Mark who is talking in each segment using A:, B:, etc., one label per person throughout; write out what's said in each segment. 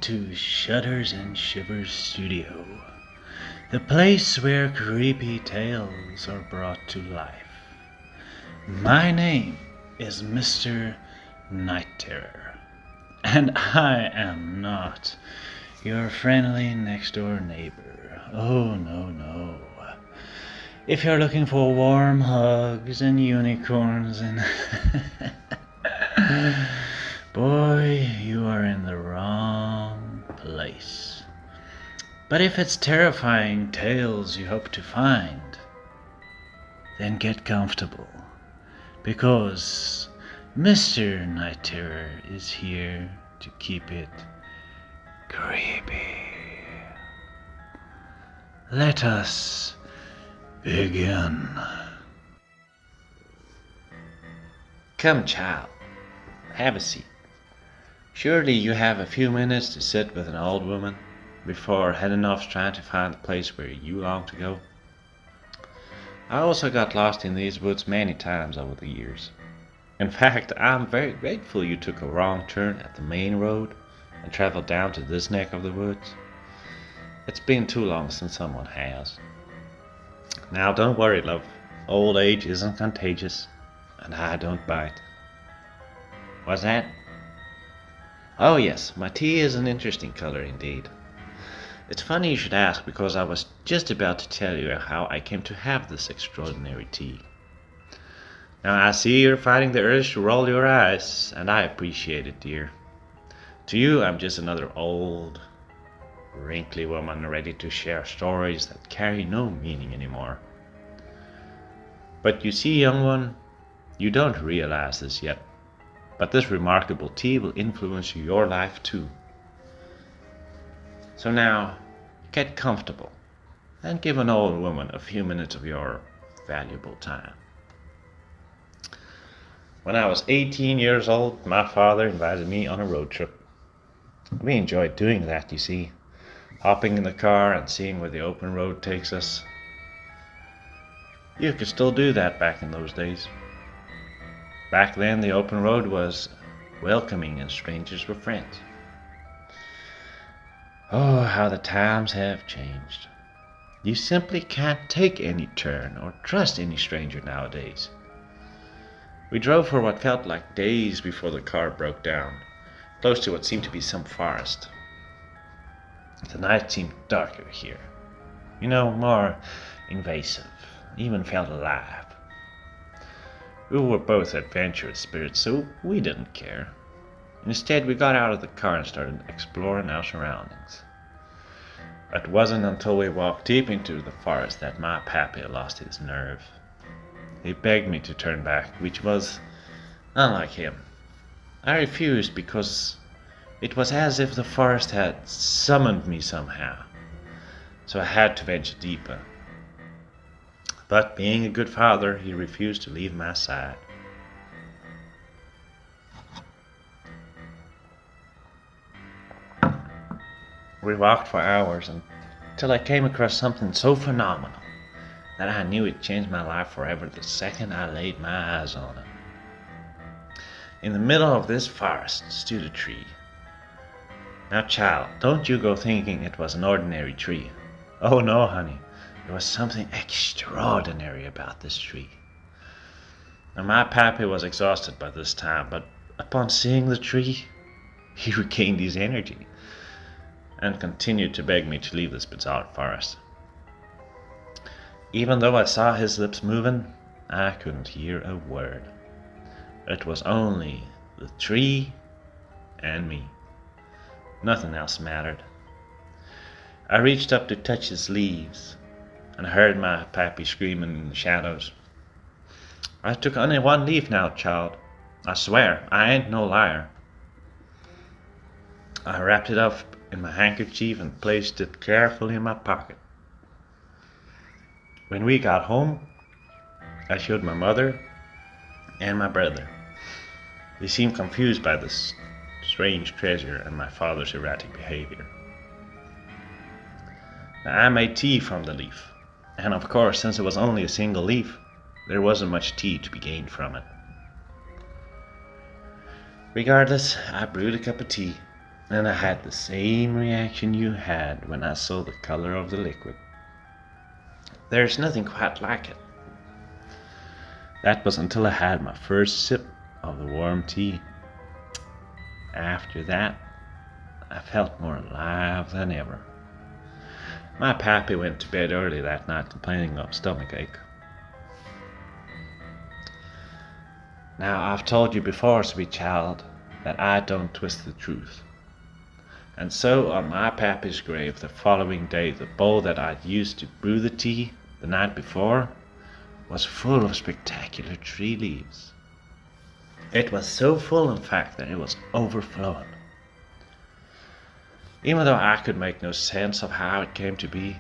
A: to Shudders and Shivers Studio, the place where creepy tales are brought to life. My name is Mr. Night Terror, and I am not your friendly next door neighbor. Oh, no. If you're looking for warm hugs and unicorns and boy, you are in the wrong place. But if it's terrifying tales you hope to find, then get comfortable, because Mr. Night Terror is here to keep it creepy. Let us begin. Come, child, have a seat. Surely you have a few minutes to sit with an old woman before heading off trying to find the place where you long to go. I also got lost in these woods many times over the years. In fact, I'm very grateful you took a wrong turn at the main road and traveled down to this neck of the woods. It's been too long since someone has. Now don't worry, love. Old age isn't contagious, and I don't bite. What's that? Oh yes, my tea is an interesting color indeed. It's funny you should ask, because I was just about to tell you how I came to have this extraordinary tea. Now I see you're fighting the urge to roll your eyes, and I appreciate it, dear. To you, I'm just another old, wrinkly woman ready to share stories that carry no meaning anymore. But you see, young one, you don't realize this yet, but this remarkable tea will influence your life too. So now, get comfortable and give an old woman a few minutes of your valuable time. When I was 18 years old, my father invited me on a road trip. We enjoyed doing that, you see, hopping in the car and seeing where the open road takes us. You could still do that back in those days. Back then, the open road was welcoming and strangers were friends. Oh, how the times have changed. You simply can't take any turn or trust any stranger nowadays. We drove for what felt like days before the car broke down, close to what seemed to be some forest. The night seemed darker here, more invasive, even felt alive. We were both adventurous spirits, so we didn't care. Instead, we got out of the car and started exploring our surroundings. It wasn't until we walked deep into the forest that my pappy lost his nerve. He begged me to turn back, which was unlike him. I refused because it was as if the forest had summoned me somehow, so I had to venture deeper. But being a good father, he refused to leave my side. We walked for hours until I came across something so phenomenal that I knew it changed my life forever the second I laid my eyes on it. In the middle of this forest stood a tree. Now, child, don't you go thinking it was an ordinary tree. Oh no, honey. There was something extraordinary about this tree. Now, my pappy was exhausted by this time, but upon seeing the tree, he regained his energy and continued to beg me to leave this bizarre forest. Even though I saw his lips moving, I couldn't hear a word. It was only the tree and me. Nothing else mattered. I reached up to touch his leaves and heard my pappy screaming in the shadows. I took only one leaf now, child. I swear, I ain't no liar. I wrapped it up in my handkerchief and placed it carefully in my pocket. When we got home, I showed my mother and my brother. They seemed confused by this strange treasure and my father's erratic behavior. Now, I made tea from the leaf, and of course, since it was only a single leaf, there wasn't much tea to be gained from it. Regardless, I brewed a cup of tea and I had the same reaction you had when I saw the color of the liquid. There's nothing quite like it. That was until I had my first sip of the warm tea. After that, I felt more alive than ever. My pappy went to bed early that night complaining of stomachache. Now, I've told you before, sweet child, that I don't twist the truth. And so, on my pappy's grave the following day, the bowl that I'd used to brew the tea the night before was full of spectacular tree leaves. It was so full, in fact, that it was overflowing. Even though I could make no sense of how it came to be,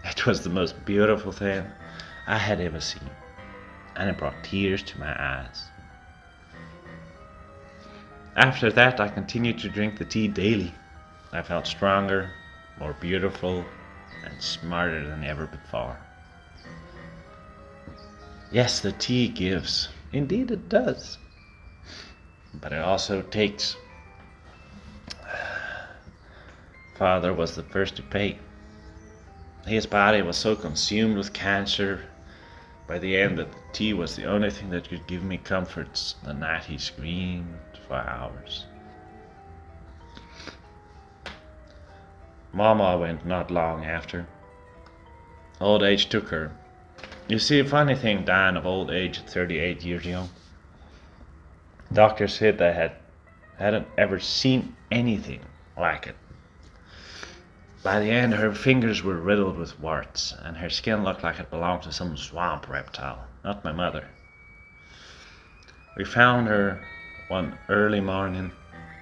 A: it was the most beautiful thing I had ever seen, and it brought tears to my eyes. After that, I continued to drink the tea daily. I felt stronger, more beautiful, and smarter than ever before. Yes, the tea gives. Indeed it does. But it also takes. Father was the first to pay. His body was so consumed with cancer by the end that the tea was the only thing that could give me comforts. The night he screamed for hours. Mama went not long after. Old age took her. You see, a funny thing dying of old age at 38 years young. Doctors said they hadn't ever seen anything like it. By the end, her fingers were riddled with warts, and her skin looked like it belonged to some swamp reptile, not my mother. We found her one early morning,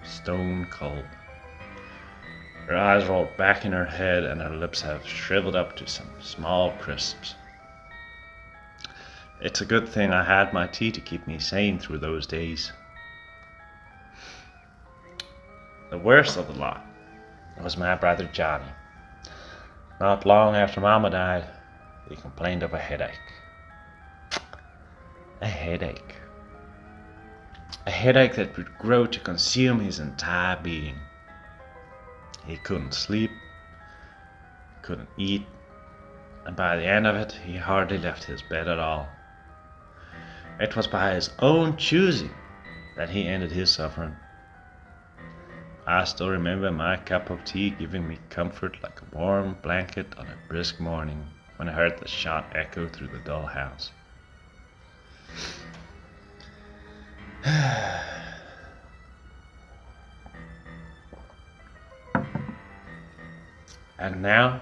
A: stone cold. Her eyes rolled back in her head, and her lips have shriveled up to some small crisps. It's a good thing I had my tea to keep me sane through those days. The worst of the lot was my brother Johnny. Not long after Mama died, he complained of a headache. A headache. A headache that would grow to consume his entire being. He couldn't sleep, couldn't eat, and by the end of it, he hardly left his bed at all. It was by his own choosing that he ended his suffering. I still remember my cup of tea giving me comfort like a warm blanket on a brisk morning when I heard the shot echo through the dull house. And now,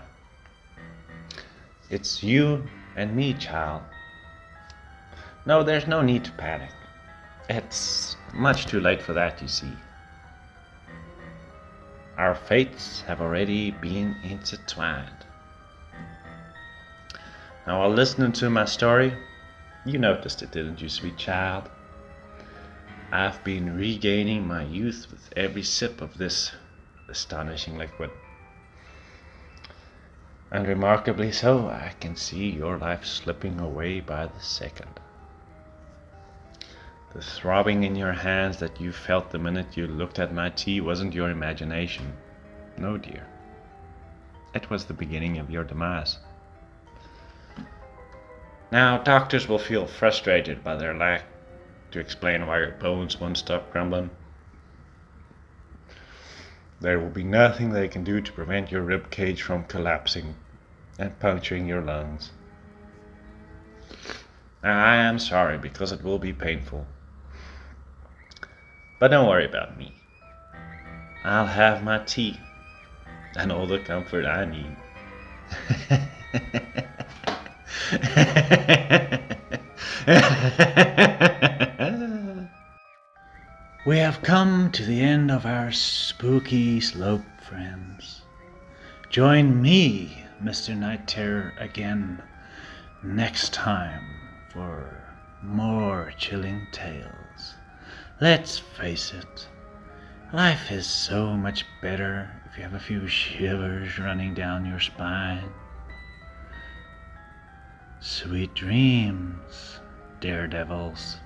A: it's you and me, child. No, there's no need to panic. It's much too late for that, you see. Our fates have already been intertwined. Now, while listening to my story, you noticed it, didn't you, sweet child? I've been regaining my youth with every sip of this astonishing liquid. And remarkably so, I can see your life slipping away by the second. The throbbing in your hands that you felt the minute you looked at my tea wasn't your imagination. No, dear. It was the beginning of your demise. Now, doctors will feel frustrated by their lack to explain why your bones won't stop crumbling. There will be nothing they can do to prevent your rib cage from collapsing and puncturing your lungs. Now, I am sorry because it will be painful. But don't worry about me. I'll have my tea and all the comfort I need. We have come to the end of our spooky slope, friends. Join me, Mr. Night Terror, again next time for more chilling tales. Let's face it, life is so much better if you have a few shivers running down your spine. Sweet dreams, daredevils.